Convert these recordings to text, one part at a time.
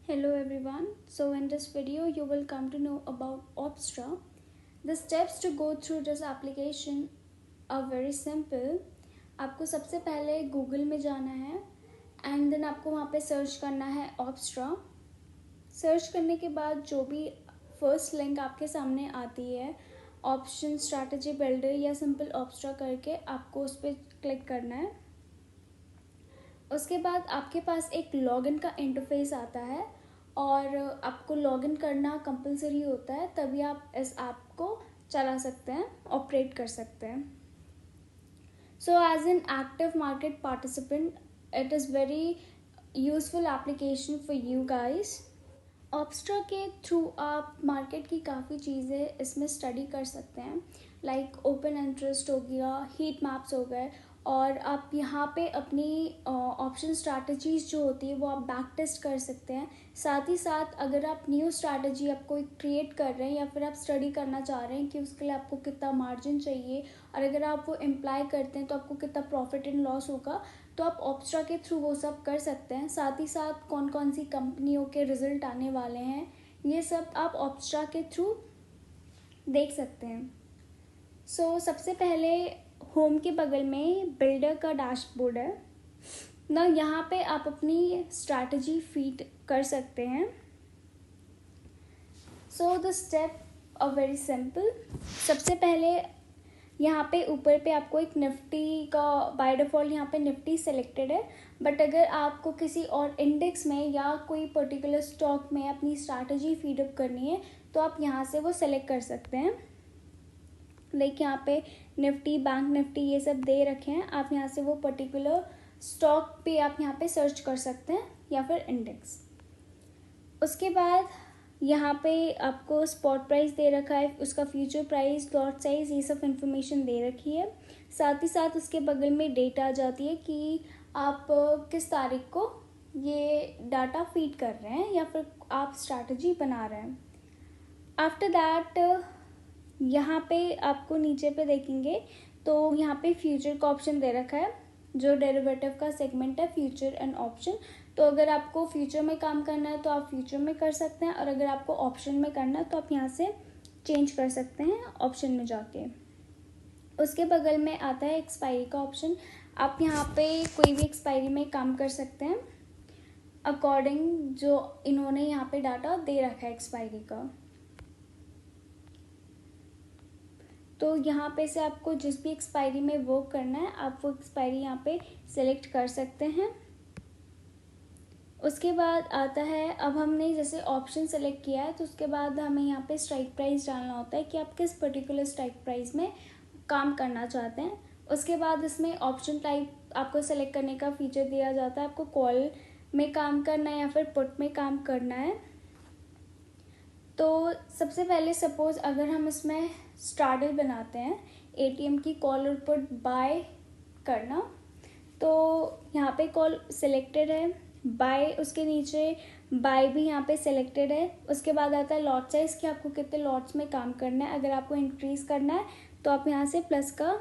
Hello everyone. So in this video you will come to know about Opstra. The steps to go through this application are very simple. आपको सबसे पहले Google में जाना है and then आपको वहाँ पे सर्च करना है Opstra. सर्च करने के बाद जो भी फर्स्ट लिंक आपके सामने आती है ऑप्शन स्ट्रैटेजी बिल्डर या सिंपल Opstra करके आपको उस पर क्लिक करना है. उसके बाद आपके पास एक लॉगिन का इंटरफेस आता है और आपको लॉगिन करना कंपलसरी होता है, तभी आप इस ऐप को चला सकते हैं, ऑपरेट कर सकते हैं. So as an active market participant it is very useful application for you guys. Opstra के थ्रू आप मार्केट की काफ़ी चीज़ें इसमें स्टडी कर सकते हैं, लाइक ओपन इंटरेस्ट हो गया, हीट मैप्स हो गए, और आप यहाँ पे अपनी ऑप्शन स्ट्रैटेजीज़ जो होती है वो आप बैक टेस्ट कर सकते हैं. साथ ही साथ अगर आप न्यू स्ट्रैटेजी आप कोई क्रिएट कर रहे हैं या फिर आप स्टडी करना चाह रहे हैं कि उसके लिए आपको कितना मार्जिन चाहिए और अगर आप वो इम्प्लाई करते हैं तो आपको कितना प्रॉफिट एंड लॉस होगा, तो आप ऑप्स्ट्रा के थ्रू वो सब कर सकते हैं. साथ ही साथ कौन कौन सी कंपनियों के रिजल्ट आने वाले हैं ये सब आप ऑप्स्ट्रा के थ्रू देख सकते हैं. सो सबसे पहले होम के बगल में बिल्डर का डैशबोर्ड है ना, यहाँ पे आप अपनी स्ट्रैटेजी फीड कर सकते हैं. So the step are very simple. सबसे पहले यहाँ पे ऊपर पे आपको एक निफ्टी का बाय डिफ़ॉल्ट यहाँ पे निफ्टी सेलेक्टेड है, बट अगर आपको किसी और इंडेक्स में या कोई पर्टिकुलर स्टॉक में अपनी स्ट्रैटेजी फीडअप करनी है तो आप यहाँ से वो सेलेक्ट कर सकते हैं. लाइक यहाँ पे निफ्टी, बैंक निफ्टी ये सब दे रखे हैं, आप यहाँ से वो पर्टिकुलर स्टॉक पे आप यहाँ पे सर्च कर सकते हैं या फिर इंडेक्स. उसके बाद यहाँ पे आपको स्पॉट प्राइस दे रखा है, उसका फ्यूचर प्राइस, लॉट साइज, ये सब इंफॉर्मेशन दे रखी है. साथ ही साथ उसके बगल में डेट आ जाती है कि आप किस तारीख को ये डाटा फीड कर रहे हैं या फिर आप स्ट्रैटेजी बना रहे हैं. आफ्टर दैट यहाँ पे आपको नीचे पे देखेंगे तो यहाँ पे फ्यूचर का ऑप्शन दे रखा है, जो डेरिवेटिव का सेगमेंट है फ्यूचर एंड ऑप्शन. तो अगर आपको फ्यूचर में काम करना है तो आप फ्यूचर में कर सकते हैं, और अगर आपको ऑप्शन में करना है तो आप यहाँ से चेंज कर सकते हैं ऑप्शन में जाके. उसके बगल में आता है एक्सपायरी का ऑप्शन. आप यहाँ पे कोई भी एक्सपायरी में काम कर सकते हैं अकॉर्डिंग जो इन्होंने यहाँ पे डाटा दे रखा है एक्सपायरी का. तो यहाँ पे से आपको जिस भी एक्सपायरी में वर्क करना है आप वो एक्सपायरी यहाँ पे सेलेक्ट कर सकते हैं. उसके बाद आता है, अब हमने जैसे ऑप्शन सेलेक्ट किया है तो उसके बाद हमें यहाँ पे स्ट्राइक प्राइस डालना होता है कि आप किस पर्टिकुलर स्ट्राइक प्राइस में काम करना चाहते हैं. उसके बाद इसमें ऑप्शन टाइप आपको सेलेक्ट करने का फीचर दिया जाता है, आपको कॉल में काम करना है या फिर पुट में काम करना है. तो सबसे पहले सपोज अगर हम इसमें स्ट्रैडल बनाते हैं, एटीएम की कॉल और पुट बाय करना, तो यहाँ पे कॉल सिलेक्टेड है, बाय उसके नीचे बाय भी यहाँ पे सिलेक्टेड है. उसके बाद आता है लॉट साइज कि आपको कितने लॉट्स में काम करना है. अगर आपको इंक्रीज़ करना है तो आप यहाँ से प्लस का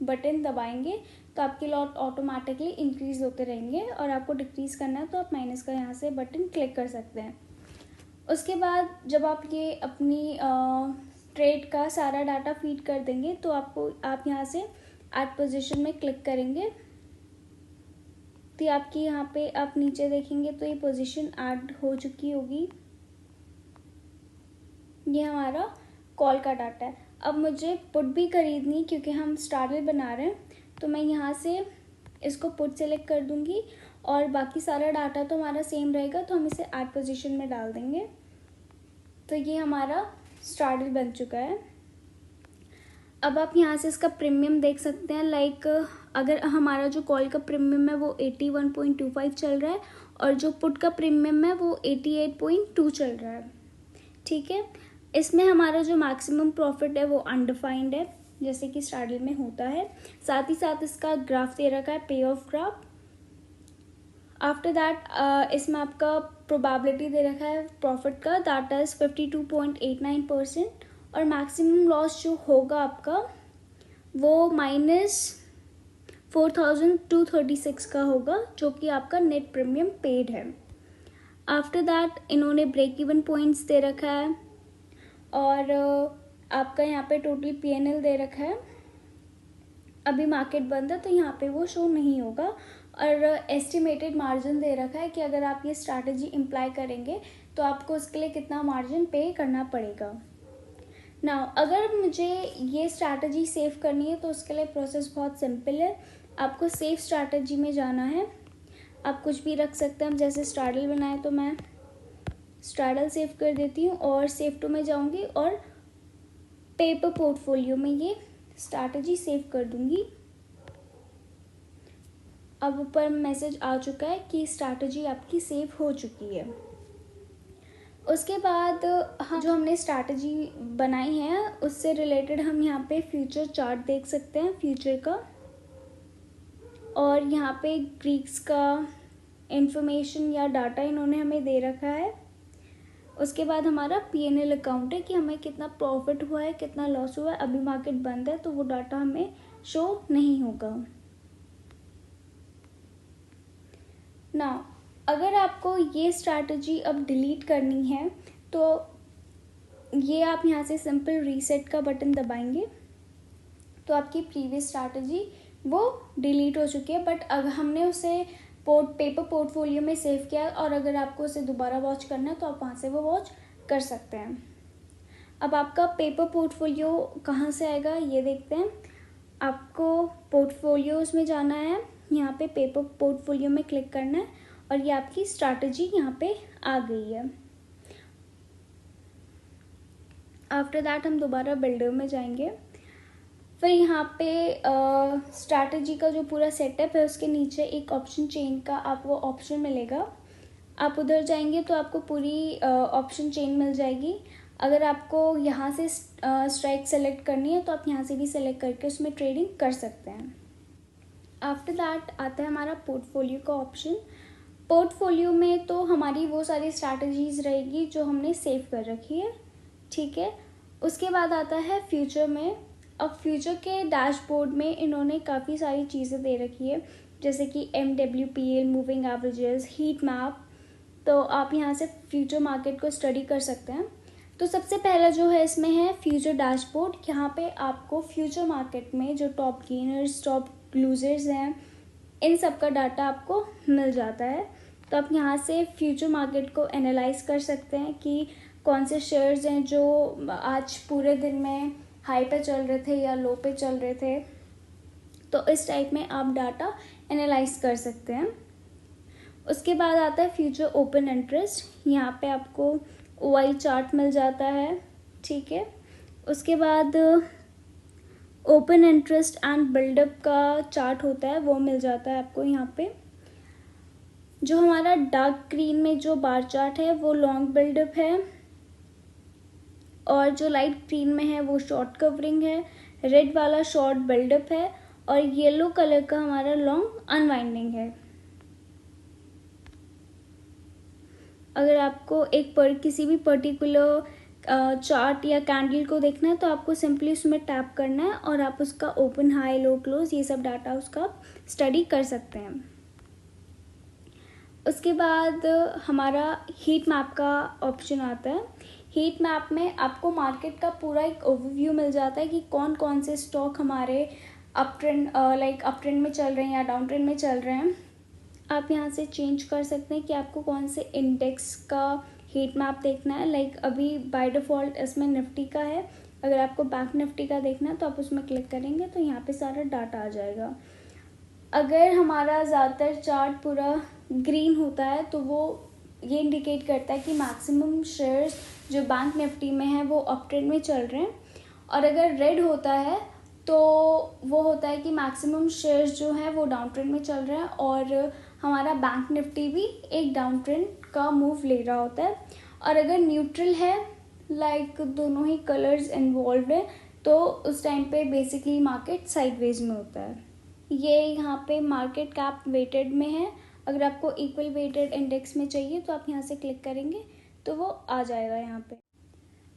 बटन दबाएंगे तो आपके लॉट ऑटोमेटिकली इंक्रीज़ होते रहेंगे, और आपको डिक्रीज़ करना है तो आप माइनस का यहाँ से बटन क्लिक कर सकते हैं. उसके बाद जब आप ये अपनी ट्रेड का सारा डाटा फीड कर देंगे तो आप यहाँ से ऐड पोजीशन में क्लिक करेंगे तो आपकी यहाँ पे आप नीचे देखेंगे तो ये पोजीशन ऐड हो चुकी होगी. ये हमारा कॉल का डाटा है. अब मुझे पुट भी खरीदनी क्योंकि हम स्ट्रैडल बना रहे हैं, तो मैं यहाँ से इसको पुट सेलेक्ट कर दूँगी और बाकी सारा डाटा तो हमारा सेम रहेगा, तो हम इसे ऐड पोजीशन में डाल देंगे. तो ये हमारा स्ट्रैडल बन चुका है. अब आप यहाँ से इसका प्रीमियम देख सकते हैं. लाइक अगर हमारा जो कॉल का प्रीमियम है वो 81.25 चल रहा है और जो पुट का प्रीमियम है वो 88.2 चल रहा है. ठीक है, इसमें हमारा जो मैक्सिमम प्रॉफिट है वो अनडिफाइंड है, जैसे कि स्ट्रैडल में होता है. साथ ही साथ इसका ग्राफ दे रखा है, पे ऑफ ग्राफ. आफ्टर दैट इसमें आपका प्रोबेबिलिटी दे रखा है प्रॉफिट का, दैट इज़ 52.89%, और मैक्सिमम लॉस जो होगा आपका वो -4236 का होगा, जो कि आपका नेट प्रीमियम पेड है. आफ्टर दैट इन्होंने ब्रेक इवन पॉइंट्स दे रखा है और आपका यहाँ पे टोटल P&L दे रखा है। अभी मार्केट बंद है तो यहाँ पे वो शो नहीं होगा और एस्टिमेटेड मार्जिन दे रखा है कि अगर आप ये स्ट्रैटेजी इम्प्लाई करेंगे तो आपको उसके लिए कितना मार्जिन पे करना पड़ेगा। नाउ अगर मुझे ये स्ट्रैटेजी सेव करनी है तो उसके लिए प्रोसेस बहुत सिंपल है। आपको सेव स्ट्रैटेजी में जाना है। आप कुछ भी रख सकते हैं, जैसे स्ट्रैडल बनाए तो मैं स्ट्रैडल सेव कर देती हूँ और सेव टू में जाऊँगी और पेपर पोर्टफोलियो में ये स्ट्रैटेजी सेव कर दूँगी। अब ऊपर मैसेज आ चुका है कि स्ट्रैटेजी आपकी सेव हो चुकी है। उसके बाद जो हमने स्ट्रैटेजी बनाई है उससे रिलेटेड हम यहाँ पे फ्यूचर चार्ट देख सकते हैं फ्यूचर का, और यहाँ पे ग्रीक्स का इंफॉर्मेशन या डाटा इन्होंने हमें दे रखा है। उसके बाद हमारा P&L अकाउंट है कि हमें कितना प्रॉफिट हुआ है, कितना लॉस हुआ है। अभी मार्केट बंद है तो वो डाटा हमें शो नहीं होगा। नाउ अगर आपको ये स्ट्रैटेजी अब डिलीट करनी है तो ये आप यहाँ से सिंपल रीसेट का बटन दबाएंगे तो आपकी प्रीवियस स्ट्रैटेजी वो डिलीट हो चुकी है। बट अगर हमने उसे पेपर पोर्टफोलियो में सेव किया और अगर आपको उसे दोबारा वॉच करना है तो आप वहाँ से वो वॉच कर सकते हैं। अब आपका पेपर पोर्टफोलियो कहाँ से आएगा ये देखते हैं। आपको पोर्टफोलियोज में जाना है, यहाँ पे पेपर पोर्टफोलियो में क्लिक करना है और ये आपकी स्ट्रैटेजी यहाँ पे आ गई है। आफ्टर दैट हम दोबारा बिल्डर में जाएंगे। फिर यहाँ पे स्ट्रैटेजी का जो पूरा सेटअप है उसके नीचे एक ऑप्शन चेन का आपको ऑप्शन मिलेगा। आप उधर जाएंगे तो आपको पूरी ऑप्शन चेन मिल जाएगी। अगर आपको यहाँ से स्ट्राइक सेलेक्ट करनी है तो आप यहाँ से भी सेलेक्ट करके उसमें ट्रेडिंग कर सकते हैं। आफ्टर दैट आता है हमारा पोर्टफोलियो का ऑप्शन। पोर्टफोलियो में तो हमारी वो सारी स्ट्रैटेजीज रहेगी जो हमने सेव कर रखी है, ठीक है। उसके बाद आता है फ्यूचर में। अब फ्यूचर के डैशबोर्ड में इन्होंने काफ़ी सारी चीज़ें दे रखी है, जैसे कि MWPL, moving averages, heat map. तो आप यहाँ से फ्यूचर मार्केट को स्टडी कर सकते हैं। तो सबसे पहला जो है इसमें है फ्यूचर डैशबोर्ड। यहाँ पे आपको फ्यूचर मार्केट में जो टॉप गेनर्स, टॉप लूजर्स हैं, इन सब का डाटा आपको मिल जाता है। तो आप यहाँ से फ्यूचर मार्केट को एनालाइज कर सकते हैं कि कौन से शेयर्स हैं जो आज पूरे दिन में हाई पे चल रहे थे या लो पे चल रहे थे। तो इस टाइप में आप डाटा एनालाइज कर सकते हैं। उसके बाद आता है फ्यूचर ओपन इंटरेस्ट। यहाँ पे आपको OI चार्ट मिल जाता है, ठीक है। उसके बाद ओपन इंटरेस्ट एंड बिल्डअप का चार्ट होता है, वो मिल जाता है आपको यहाँ पे। जो हमारा डार्क ग्रीन में जो बार चार्ट है वो लॉन्ग बिल्डअप है, और जो लाइट ग्रीन में है वो शॉर्ट कवरिंग है। रेड वाला शॉर्ट बिल्डअप है और येलो कलर का हमारा लॉन्ग अनवाइंडिंग है। अगर आपको किसी भी पर्टिकुलर चार्ट या कैंडल को देखना है तो आपको सिंपली उसमें टैप करना है और आप उसका ओपन, हाई, लो, क्लोज ये सब डाटा उसका स्टडी कर सकते हैं। उसके बाद हमारा हीट मैप का ऑप्शन आता है। हीट मैप में आपको मार्केट का पूरा एक ओवरव्यू मिल जाता है कि कौन कौन से स्टॉक हमारे अप ट्रेंड में चल रहे हैं या डाउन ट्रेंड में चल रहे हैं। आप यहाँ से चेंज कर सकते हैं कि आपको कौन से इंडेक्स का हीट मैप देखना है। लाइक अभी बाय डिफ़ॉल्ट इसमें निफ्टी का है। अगर आपको बैंक निफ्टी का देखना है तो आप उसमें क्लिक करेंगे तो यहाँ पे सारा डाटा आ जाएगा। अगर हमारा ज़्यादातर चार्ट पूरा ग्रीन होता है तो वो ये इंडिकेट करता है कि मैक्सिमम शेयर्स जो बैंक निफ्टी में है वो अप ट्रेंड में चल रहे हैं, और अगर रेड होता है तो वो होता है कि मैक्सिमम शेयर्स जो हैं वो डाउन ट्रेंड में चल रहे हैं और हमारा बैंक निफ्टी भी एक डाउन ट्रेंड का मूव ले रहा होता है। और अगर न्यूट्रल है, लाइक दोनों ही कलर्स इन्वॉल्व है, तो उस टाइम पे बेसिकली मार्केट साइडवेज में होता है। ये यहाँ पे मार्केट कैप वेटेड में है। अगर आपको इक्वल वेटेड इंडेक्स में चाहिए तो आप यहाँ से क्लिक करेंगे तो वो आ जाएगा यहाँ पे।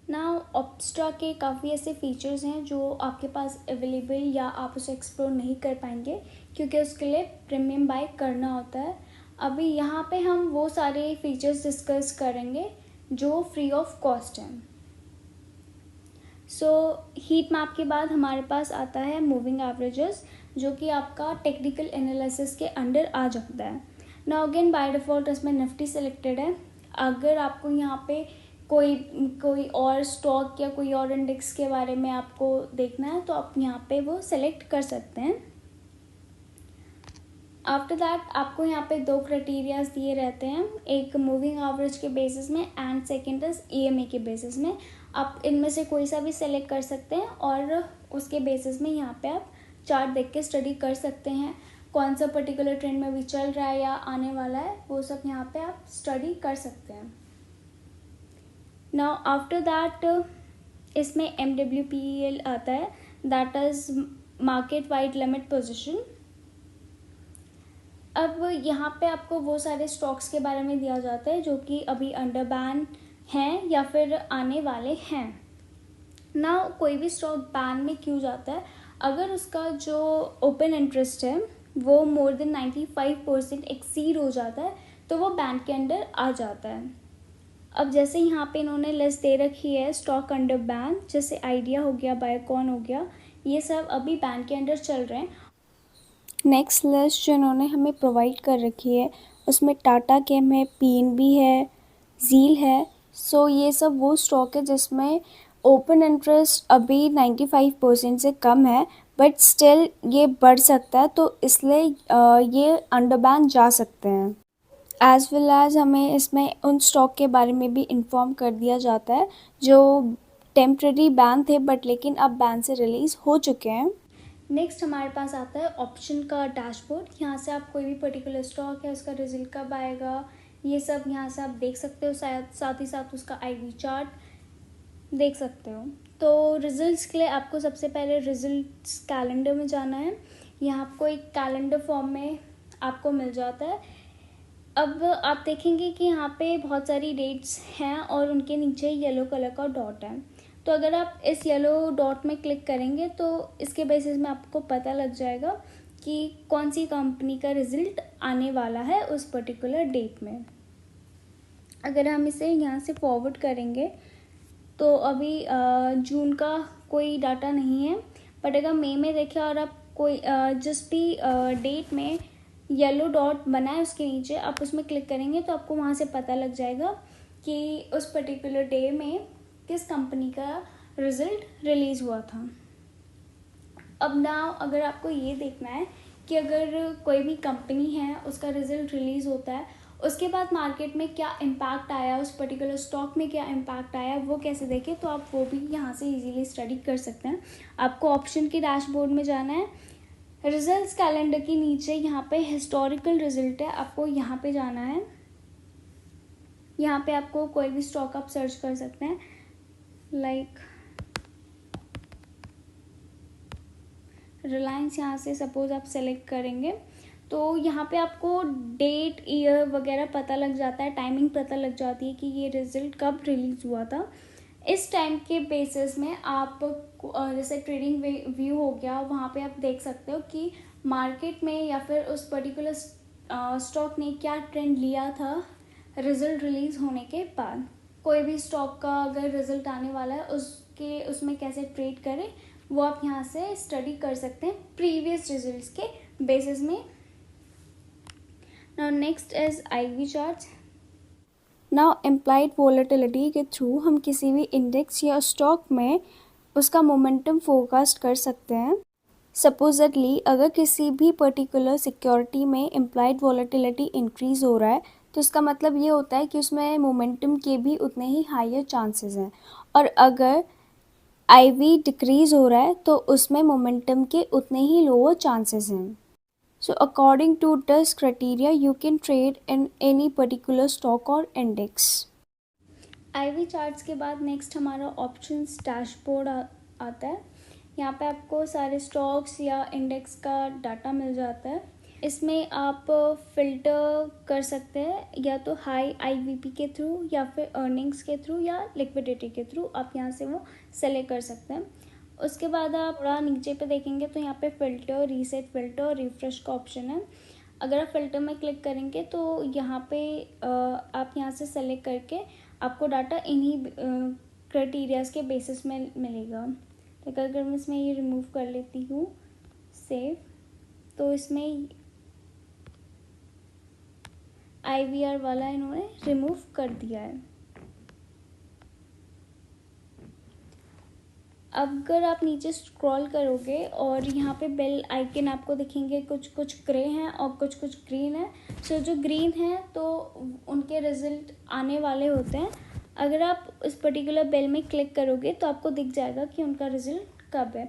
नाउ ऑप्स्ट्रा के काफ़ी ऐसे फीचर्स हैं जो आपके पास अवेलेबल या आप उसे एक्सप्लोर नहीं कर पाएंगे क्योंकि उसके लिए प्रीमियम बाय करना होता है। अभी यहाँ पे हम वो सारे फीचर्स डिस्कस करेंगे जो फ्री ऑफ कॉस्ट हैं। सो हीट मैप के बाद हमारे पास आता है मूविंग एवरेजेस, जो कि आपका टेक्निकल एनालिसिस के अंडर आ जाता है। नाउ अगेन बाय डिफ़ॉल्ट इसमें निफ्टी सेलेक्टेड है। अगर आपको यहाँ पे कोई और स्टॉक या कोई और इंडेक्स के बारे में आपको देखना है तो आप यहाँ पे वो सेलेक्ट कर सकते हैं। आफ्टर दैट आपको यहाँ पे 2 क्राइटेरियाज दिए रहते हैं, एक मूविंग एवरेज के बेसिस में एंड सेकेंड इज EMA के बेसिस में। आप इनमें से कोई सा भी सेलेक्ट कर सकते हैं और उसके बेसिस में यहाँ पे आप चार्ट देख के स्टडी कर सकते हैं, कौन सा पर्टिकुलर ट्रेंड में भी चल रहा है या आने वाला है, वो सब यहाँ पे आप स्टडी कर सकते हैं। नाउ आफ्टर दैट इसमें MWPEL आता है, that is market wide limit position. अब यहाँ पे आपको वो सारे स्टॉक्स के बारे में दिया जाता है जो कि अभी अंडर बैन हैं या फिर आने वाले हैं ना। कोई भी स्टॉक बैन में क्यों जाता है, अगर उसका जो ओपन इंटरेस्ट है वो मोर देन 95% एक्सीड हो जाता है तो वो बैन के अंडर आ जाता है। अब जैसे यहाँ पे इन्होंने लिस्ट दे रखी है स्टॉक अंडर बैन, जैसे आइडिया हो गया, बायोकॉन हो गया, ये सब अभी बैन के अंडर चल रहे हैं। नेक्स्ट लिस्ट जो इन्होंने हमें प्रोवाइड कर रखी है उसमें टाटा केम है, PNB है, ज़ील है। सो ये सब वो स्टॉक है जिसमें ओपन इंटरेस्ट अभी 95% से कम है, बट स्टिल ये बढ़ सकता है, तो इसलिए ये अंडर बैन जा सकते हैं। एज वेल एज हमें इसमें उन स्टॉक के बारे में भी इन्फॉर्म कर दिया जाता है जो टेम्प्रेरी बैन थे बट लेकिन अब बैन से रिलीज़ हो चुके हैं। नेक्स्ट हमारे पास आता है ऑप्शन का डैशबोर्ड। यहाँ से आप कोई भी पर्टिकुलर स्टॉक है उसका रिजल्ट कब आएगा ये सब यहाँ से आप देख सकते हो, साथ ही साथ उसका IV चार्ट देख सकते हो। तो रिजल्ट्स के लिए आपको सबसे पहले रिजल्ट्स कैलेंडर में जाना है। यहाँ आपको एक कैलेंडर फॉर्म में आपको मिल जाता है। अब आप देखेंगे कि यहाँ पे बहुत सारी डेट्स हैं और उनके नीचे येलो कलर का डॉट है। तो अगर आप इस येलो डॉट में क्लिक करेंगे तो इसके बेसिस में आपको पता लग जाएगा कि कौन सी कंपनी का रिजल्ट आने वाला है उस पर्टिकुलर डेट में। अगर हम इसे यहाँ से फॉरवर्ड करेंगे तो अभी जून का कोई डाटा नहीं है, बट अगर मई में देखें और आप कोई जिस भी डेट में येलो डॉट बना है उसके नीचे आप उसमें क्लिक करेंगे तो आपको वहाँ से पता लग जाएगा कि उस पर्टिकुलर डे में किस कंपनी का रिज़ल्ट रिलीज़ हुआ था। अब ना अगर आपको ये देखना है कि अगर कोई भी कंपनी है उसका रिज़ल्ट रिलीज़ होता है उसके बाद मार्केट में क्या इम्पैक्ट आया, उस पर्टिकुलर स्टॉक में क्या इम्पैक्ट आया, वो कैसे देखें, तो आप वो भी यहाँ से इजीली स्टडी कर सकते हैं। आपको ऑप्शन के डैशबोर्ड में जाना है, रिजल्ट्स कैलेंडर के नीचे यहाँ पे हिस्टोरिकल रिजल्ट है, आपको यहाँ पे जाना है। यहाँ पे आपको कोई भी स्टॉक आप सर्च कर सकते हैं, लाइक रिलायंस। यहाँ से सपोज आप सेलेक्ट करेंगे तो यहाँ पे आपको डेट, ईयर वगैरह पता लग जाता है, टाइमिंग पता लग जाती है कि ये रिजल्ट कब रिलीज़ हुआ था। इस टाइम के बेसिस में आप जैसे ट्रेडिंग व्यू हो गया, वहाँ पे आप देख सकते हो कि मार्केट में या फिर उस पर्टिकुलर स्टॉक ने क्या ट्रेंड लिया था रिजल्ट रिलीज़ होने के बाद। कोई भी स्टॉक का अगर रिजल्ट आने वाला है उसमें कैसे ट्रेड करें वो आप यहाँ से स्टडी कर सकते हैं प्रीवियस रिजल्ट्स के बेसिस में। Now next is IV charts. Now implied volatility के थ्रू हम किसी भी इंडेक्स या स्टॉक में उसका मोमेंटम फोरकास्ट कर सकते हैं। सपोजली अगर किसी भी पर्टिकुलर सिक्योरिटी में इम्प्लाइड वोलेटिलिटी इंक्रीज़ हो रहा है तो इसका मतलब ये होता है कि उसमें मोमेंटम के भी उतने ही हायर चांसेस हैं, और अगर IV डिक्रीज़ हो रहा है तो उसमें मोमेंटम के उतने ही लोअर चांसेस हैं। So according to this criteria, you can trade in any particular stock or index. IV charts के बाद नेक्स्ट हमारा ऑप्शंस डैशबोर्ड आता है। यहाँ पे आपको सारे स्टॉक्स या इंडेक्स का डाटा मिल जाता है। इसमें आप फ़िल्टर कर सकते हैं या तो हाई IVP के थ्रू या फिर अर्निंग्स के थ्रू या लिक्विडिटी के थ्रू, आप यहाँ से वो सेलेक्ट कर सकते हैं। उसके बाद आप थोड़ा नीचे पे देखेंगे तो यहाँ पे फ़िल्टर, रीसेट फ़िल्टर, रिफ्रेश का ऑप्शन है। अगर आप फ़िल्टर में क्लिक करेंगे तो यहाँ पे आप यहाँ से सेलेक्ट करके आपको डाटा इन्हीं क्राइटेरियाज़ के बेसिस में मिलेगा। तो अगर मैं इसमें ये रिमूव कर लेती हूँ सेव, तो इसमें IVR वाला इन्होंने रिमूव कर दिया है। अगर आप नीचे स्क्रॉल करोगे और यहाँ पे बेल आइकन आपको दिखेंगे, कुछ ग्रे हैं और कुछ ग्रीन है। सो जो ग्रीन है तो उनके रिज़ल्ट आने वाले होते हैं। अगर आप इस पर्टिकुलर बेल में क्लिक करोगे तो आपको दिख जाएगा कि उनका रिज़ल्ट कब है।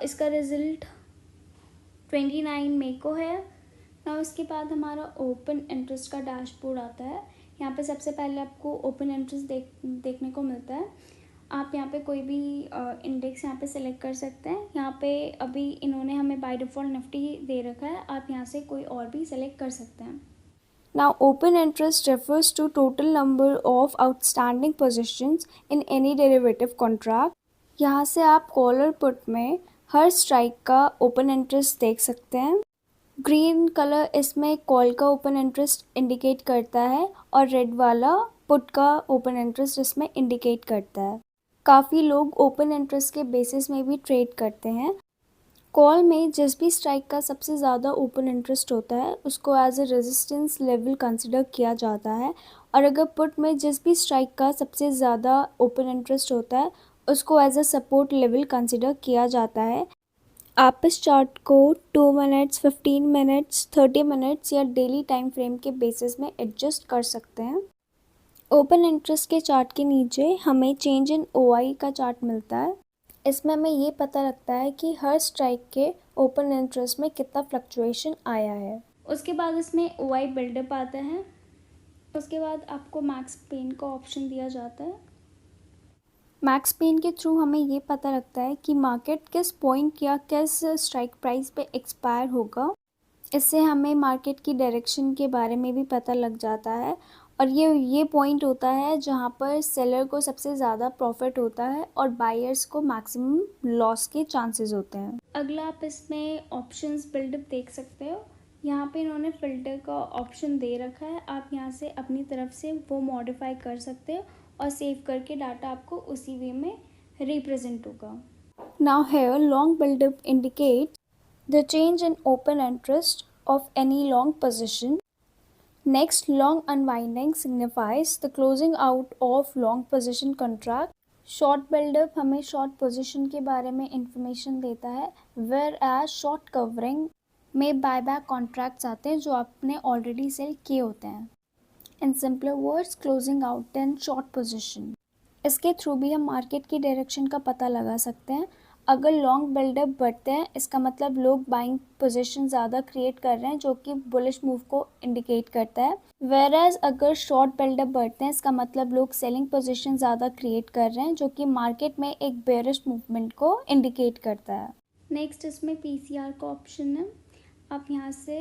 इसका रिज़ल्ट 29 मई को है ना। उसके बाद हमारा ओपन इंटरेस्ट का डैशबोर्ड आता है। यहाँ पे सबसे पहले आपको ओपन इंटरेस्ट देखने को मिलता है। आप यहाँ पे कोई भी इंडेक्स यहाँ पे सिलेक्ट कर सकते हैं। यहाँ पे अभी इन्होंने हमें बाय डिफ़ॉल्ट निफ्टी दे रखा है, आप यहाँ से कोई और भी सिलेक्ट कर सकते हैं। Now, open interest refers to total number of outstanding positions in any derivative contract. यहाँ से आप कॉल और पुट में हर स्ट्राइक का ओपन इंटरेस्ट देख सकते हैं। ग्रीन कलर इसमें कॉल का ओपन इंटरेस्ट इंडिकेट करता है और रेड वाला पुट का ओपन इंटरेस्ट इसमें इंडिकेट करता है। काफ़ी लोग ओपन इंटरेस्ट के बेसिस में भी ट्रेड करते हैं। कॉल में जिस भी स्ट्राइक का सबसे ज़्यादा ओपन इंटरेस्ट होता है उसको as a resistance level consider किया जाता है, और अगर पुट में जिस भी स्ट्राइक का सबसे ज़्यादा ओपन इंटरेस्ट होता है उसको as a support level consider किया जाता है। आप इस चार्ट को 2 मिनट्स, 15 मिनट्स, 30 मिनट्स या डेली टाइम फ्रेम के बेसिस में एडजस्ट कर सकते हैं। ओपन इंटरेस्ट के चार्ट के नीचे हमें चेंज इन OI का चार्ट मिलता है। इसमें हमें ये पता लगता है कि हर स्ट्राइक के ओपन इंटरेस्ट में कितना फ्लक्चुएशन आया है। उसके बाद इसमें OI बिल्डअप आता है। उसके बाद आपको मैक्स पेन का ऑप्शन दिया जाता है। मैक्स पेन के थ्रू हमें ये पता लगता है कि मार्केट किस पॉइंट या किस स्ट्राइक प्राइस पे एक्सपायर होगा। इससे हमें मार्केट की डायरेक्शन के बारे में भी पता लग जाता है, और ये पॉइंट होता है जहाँ पर सेलर को सबसे ज़्यादा प्रॉफिट होता है और बायर्स को मैक्सिमम लॉस के चांसेस होते हैं। अगला आप इसमें ऑप्शंस बिल्डअप देख सकते हो। यहाँ पे इन्होंने फ़िल्टर का ऑप्शन दे रखा है, आप यहाँ से अपनी तरफ से वो मॉडिफाई कर सकते हो और सेव करके डाटा आपको उसी वे में रिप्रेजेंट होगा। Now here long buildup indicates the change in open interest of any long position. Next, long unwinding signifies the closing out of long position contract. Short buildup हमें short position के बारे में information देता है, whereas short covering में buyback contracts आते हैं जो आपने already sell किए होते हैं। In simpler words, closing out in short position. इसके थ्रू भी हम मार्केट की डायरेक्शन का पता लगा सकते हैं। अगर लॉन्ग बिल्डअप बढ़ते हैं इसका मतलब लोग बाइंग पोजीशन ज़्यादा क्रिएट कर रहे हैं जो कि बुलिश मूव को इंडिकेट करता है, वेयरएज अगर शॉर्ट बिल्डअप बढ़ते हैं इसका मतलब लोग सेलिंग पोजीशन ज़्यादा क्रिएट कर रहे हैं जो कि मार्केट में एक बेयरिश मूवमेंट को इंडिकेट करता है। नेक्स्ट इसमें PCR का ऑप्शन है। आप यहाँ से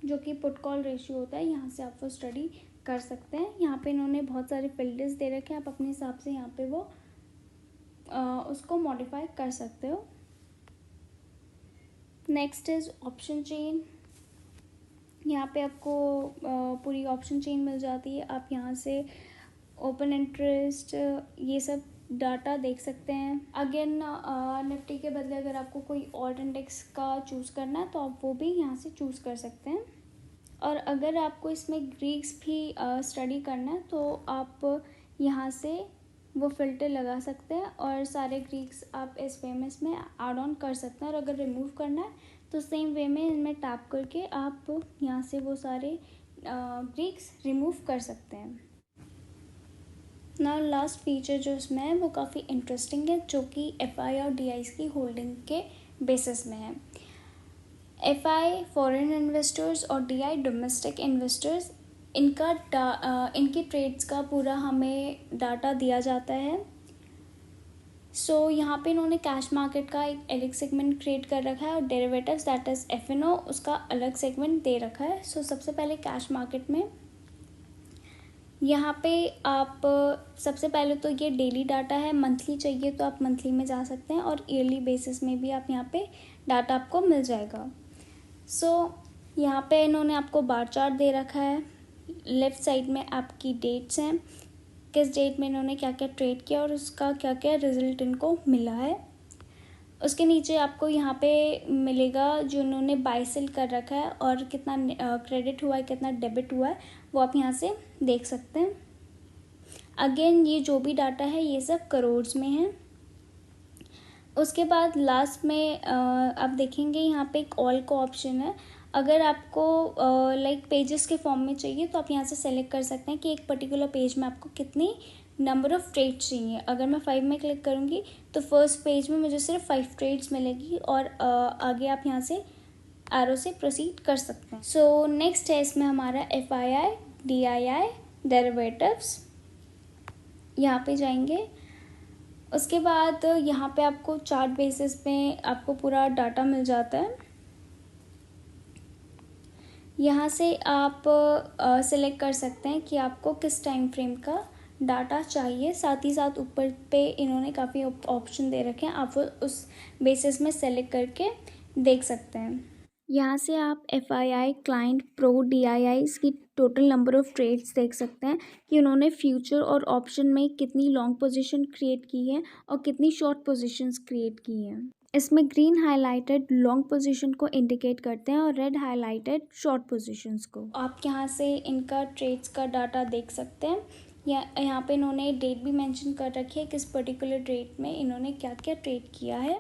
जो कि पुट कॉल रेशियो होता है यहाँ से आप वो स्टडी कर सकते हैं। यहाँ पे इन्होंने बहुत सारे फिल्टर्स दे रखे हैं, आप अपने हिसाब से यहाँ पे वो उसको मॉडिफाई कर सकते हो। Next is option chain. यहाँ पे आपको पूरी ऑप्शन चेन मिल जाती है। आप यहाँ से ओपन इंटरेस्ट ये सब डाटा देख सकते हैं। अगेन निफ्टी के बदले अगर आपको कोई और इंडेक्स का चूज़ करना है तो आप वो भी यहाँ से चूज़ कर सकते हैं। और अगर आपको इसमें ग्रीक्स भी स्टडी करना है तो आप यहाँ से वो फ़िल्टर लगा सकते हैं और सारे ग्रीक्स आप इस वे में इसमें ऐड ऑन कर सकते हैं। और अगर रिमूव करना है तो सेम वे में इनमें टैप करके आप यहाँ से वो सारे ग्रीक्स रिमूव कर सकते हैं। ना लास्ट फीचर जो इसमें है वो काफ़ी इंटरेस्टिंग है, जो कि FI और DIs की होल्डिंग के बेसिस में है। FI फॉरेन इन्वेस्टर्स और DI डोमेस्टिक इन्वेस्टर्स, इनकी ट्रेड्स का पूरा हमें डाटा दिया जाता है। सो यहाँ पे इन्होंने कैश मार्केट का एक अलग सेगमेंट क्रिएट कर रखा है और डेरिवेटिव्स दैट इज़ FNO उसका अलग सेगमेंट दे रखा है। सो सबसे पहले कैश मार्केट में यहाँ पे आप सबसे पहले तो ये डेली डाटा है, मंथली चाहिए तो आप मंथली में जा सकते हैं और ईयरली बेसिस में भी आप यहाँ पे डाटा आपको मिल जाएगा। सो यहाँ पे इन्होंने आपको बार चार्ट दे रखा है। लेफ़्ट साइड में आपकी डेट्स हैं, किस डेट में इन्होंने क्या क्या ट्रेड किया और उसका क्या क्या रिजल्ट इनको मिला है। उसके नीचे आपको यहाँ पे मिलेगा जो इन्होंने बाय सेल कर रखा है और कितना क्रेडिट हुआ है, कितना डेबिट हुआ है, वो आप यहाँ से देख सकते हैं। अगेन ये जो भी डाटा है ये सब करोड़ में है। उसके बाद लास्ट में आप देखेंगे यहाँ पे एक ऑल का ऑप्शन है। अगर आपको लाइक पेजेस के फॉर्म में चाहिए तो आप यहाँ से सेलेक्ट कर सकते हैं कि एक पर्टिकुलर पेज में आपको कितनी नंबर ऑफ़ ट्रेड्स चाहिए। अगर मैं 5 में क्लिक करूँगी तो फर्स्ट पेज में मुझे सिर्फ 5 ट्रेड्स मिलेगी और आगे आप यहाँ से एरो से प्रोसीड कर सकते हैं। सो नेक्स्ट है इसमें हमारा FII, DII, डेरिवेटिव्स। यहाँ पे जाएंगे। उसके बाद यहाँ पे आपको चार्ट बेसिस पे आपको पूरा डाटा मिल जाता है। यहाँ से आप सिलेक्ट कर सकते हैं कि आपको किस टाइम फ्रेम का डाटा चाहिए। साथ ही साथ ऊपर पे इन्होंने काफ़ी ऑप्शन दे रखे हैं, आप वो उस बेसिस में सेलेक्ट करके देख सकते हैं। यहाँ से आप FII, क्लाइंट, प्रो, DIIs की टोटल नंबर ऑफ़ ट्रेड्स देख सकते हैं कि उन्होंने फ्यूचर और ऑप्शन में कितनी लॉन्ग पोजीशन क्रिएट की है और कितनी शॉर्ट पोजीशंस क्रिएट की हैं। इसमें ग्रीन हाईलाइटेड लॉन्ग पोजीशन को इंडिकेट करते हैं और रेड हाईलाइटेड शॉर्ट पोजीशंस को। आप यहाँ से इनका ट्रेड्स का डाटा देख सकते हैं। यहाँ पे इन्होंने डेट भी मेंशन कर रखी है, किस पर्टिकुलर डेट में इन्होंने क्या क्या ट्रेड किया है।